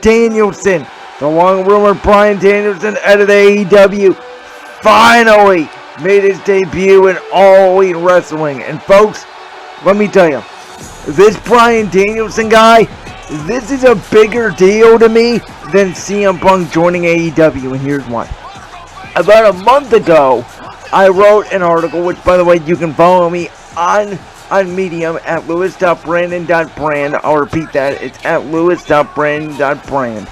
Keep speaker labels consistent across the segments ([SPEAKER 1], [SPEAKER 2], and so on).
[SPEAKER 1] Danielson, the long-rumored Bryan Danielson out of the AEW, finally made his debut in All Elite Wrestling. And folks, let me tell you, this Bryan Danielson guy, this is a bigger deal to me than CM Punk joining AEW, and here's why. About a month ago, I wrote an article, which, by the way, you can follow me on Medium at lewis.brandon.brand. I'll repeat that. It's at lewis.brandon.brand.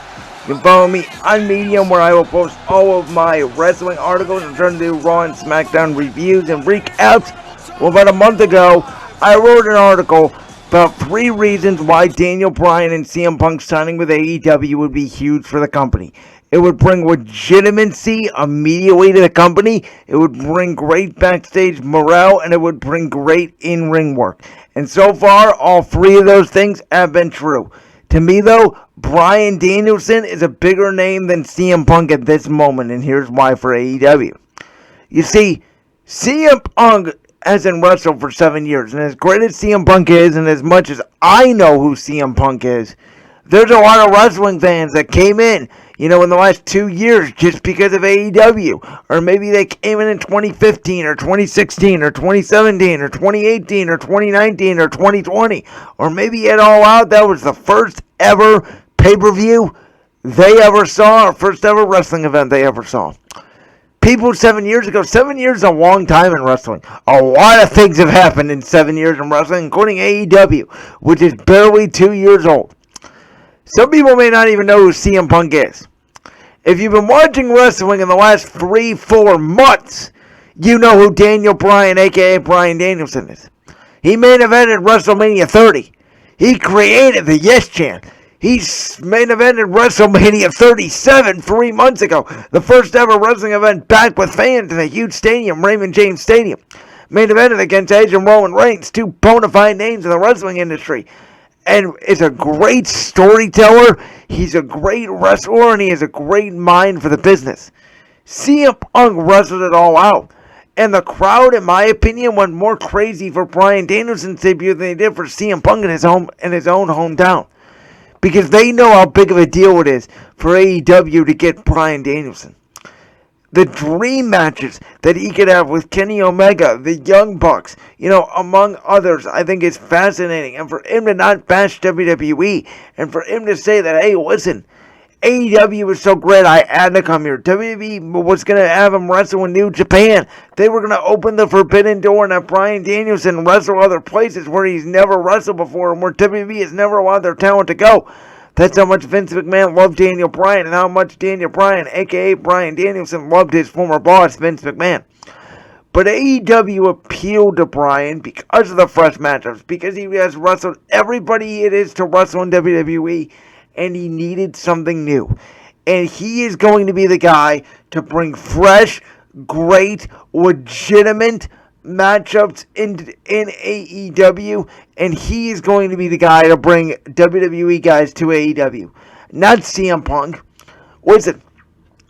[SPEAKER 1] You can follow me on Medium, where I will post all of my wrestling articles. I'm trying to do Raw and SmackDown reviews and recaps. Well, about a month ago, I wrote an article about 3 reasons why Daniel Bryan and CM Punk signing with AEW would be huge for the company. It would bring legitimacy immediately to the company. It would bring great backstage morale, and it would bring great in-ring work. And so far, all 3 of those things have been true. To me, though, Bryan Danielson is a bigger name than CM Punk at this moment, and here's why for AEW. You see, CM Punk hasn't wrestled for 7 years, and as great as CM Punk is, and as much as I know who CM Punk is, there's a lot of wrestling fans that came in, in the last 2 years just because of AEW. Or maybe they came in 2015 or 2016 or 2017 or 2018 or 2019 or 2020. Or maybe at All Out, that was the first ever pay-per-view they ever saw, or first ever wrestling event they ever saw. People 7 years ago, 7 years is a long time in wrestling. A lot of things have happened in 7 years in wrestling, including AEW, which is barely 2 years old. Some people may not even know who CM Punk is. If you've been watching wrestling in the last 3-4 months, you know who Daniel Bryan, a.k.a. Bryan Danielson, is. He main evented WrestleMania 30. He created the Yes Chant. He main evented WrestleMania 37 3 months ago. The first ever wrestling event back with fans in a huge stadium, Raymond James Stadium. Main evented against Edge and Roman Reigns, 2 bona fide names in the wrestling industry. And is a great storyteller, he's a great wrestler, and he has a great mind for the business. CM Punk wrestled it all out. And the crowd, in my opinion, went more crazy for Bryan Danielson's debut than they did for CM Punk in his own hometown. Because they know how big of a deal it is for AEW to get Bryan Danielson. The dream matches that he could have with Kenny Omega, the Young Bucks, among others, I think is fascinating. And for him to not bash WWE, and for him to say that, hey, listen, AEW was so great, I had to come here. WWE was going to have him wrestle in New Japan. They were going to open the forbidden door and have Bryan Danielson wrestle other places where he's never wrestled before and where WWE has never allowed their talent to go. That's how much Vince McMahon loved Daniel Bryan, and how much Daniel Bryan, a.k.a. Bryan Danielson, loved his former boss, Vince McMahon. But AEW appealed to Bryan because of the fresh matchups, because he has wrestled everybody it is to wrestle in WWE, and he needed something new. And he is going to be the guy to bring fresh, great, legitimate matchups in AEW, and he is going to be the guy to bring WWE guys to AEW, not CM Punk. Listen,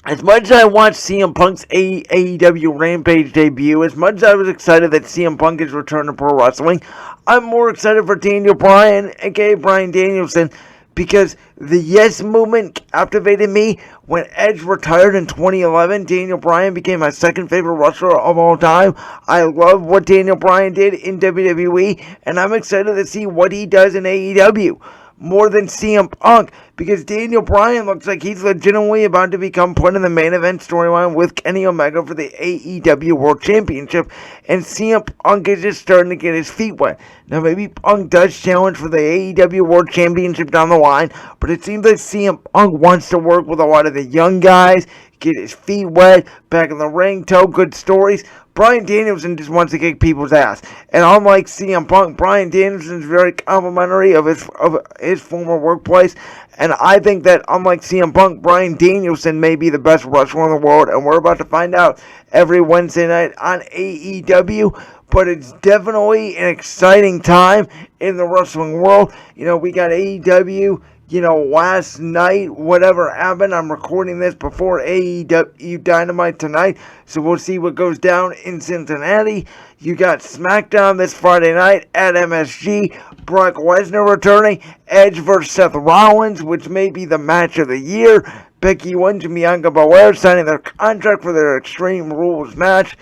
[SPEAKER 1] as much as I watched CM Punk's AEW Rampage debut, as much as I was excited that CM Punk is returning to pro wrestling, I'm more excited for Daniel Bryan, aka Bryan Danielson, because the Yes movement captivated me. When Edge retired in 2011, Daniel Bryan became my second favorite wrestler of all time. I love what Daniel Bryan did in WWE, and I'm excited to see what he does in AEW. More than CM Punk, because Daniel Bryan looks like he's legitimately about to become put in the main event storyline with Kenny Omega for the AEW World Championship, and CM Punk is just starting to get his feet wet. Now, maybe Punk does challenge for the AEW World Championship down the line, but it seems like CM Punk wants to work with a lot of the young guys, get his feet wet, back in the ring, tell good stories. Bryan Danielson just wants to kick people's ass. And unlike CM Punk, Bryan Danielson is very complimentary of his former workplace. And I think that unlike CM Punk, Bryan Danielson may be the best wrestler in the world. And we're about to find out every Wednesday night on AEW. But it's definitely an exciting time in the wrestling world. We got AEW last night, whatever happened. I'm recording this before AEW Dynamite tonight, so we'll see what goes down in Cincinnati. You got SmackDown this Friday night at MSG. Brock Lesnar returning. Edge vs. Seth Rollins, which may be the match of the year. Becky Lynch and Bianca Belair signing their contract for their Extreme Rules match.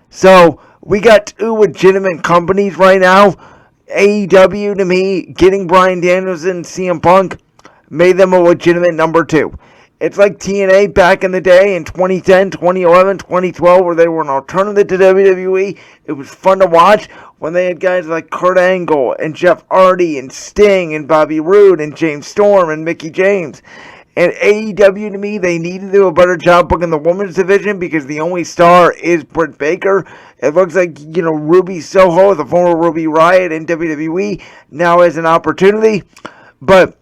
[SPEAKER 1] So, we got two legitimate companies right now. AEW, to me, getting Bryan Danielson, CM Punk, made them a legitimate number 2. It's like TNA back in the day in 2010, 2011, 2012, where they were an alternative to WWE. It was fun to watch when they had guys like Kurt Angle and Jeff Hardy and Sting and Bobby Roode and James Storm and Mickie James. And AEW, to me, they need to do a better job booking the women's division because the only star is Britt Baker. It looks like, Ruby Soho, the former Ruby Riott in WWE, now has an opportunity. But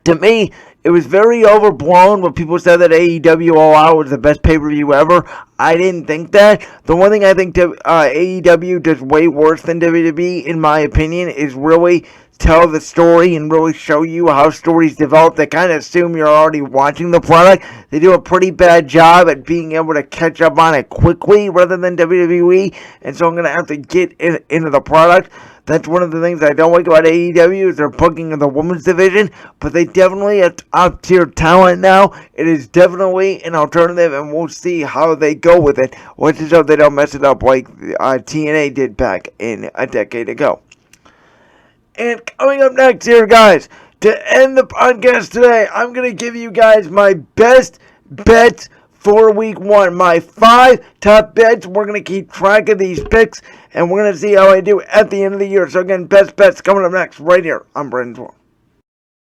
[SPEAKER 1] to me, it was very overblown when people said that AEW All Out was the best pay-per-view ever. I didn't think that. The one thing I think AEW does way worse than WWE, in my opinion, is really tell the story and really show you how stories develop. They kind of assume you're already watching the product. They do a pretty bad job at being able to catch up on it quickly rather than WWE, and so I'm going to have to get into the product. That's one of the things I don't like about AEW is their booking of the women's division, but they definitely have top-tier talent now. It is definitely an alternative, and we'll see how they go with it. Let's just hope they don't mess it up like TNA did back in a decade ago. And coming up next here, guys, to end the podcast today, I'm going to give you guys my best bets for week 1. My 5 top bets. We're going to keep track of these picks, and we're going to see how I do at the end of the year. So again, best bets coming up next right here on Brandon's World.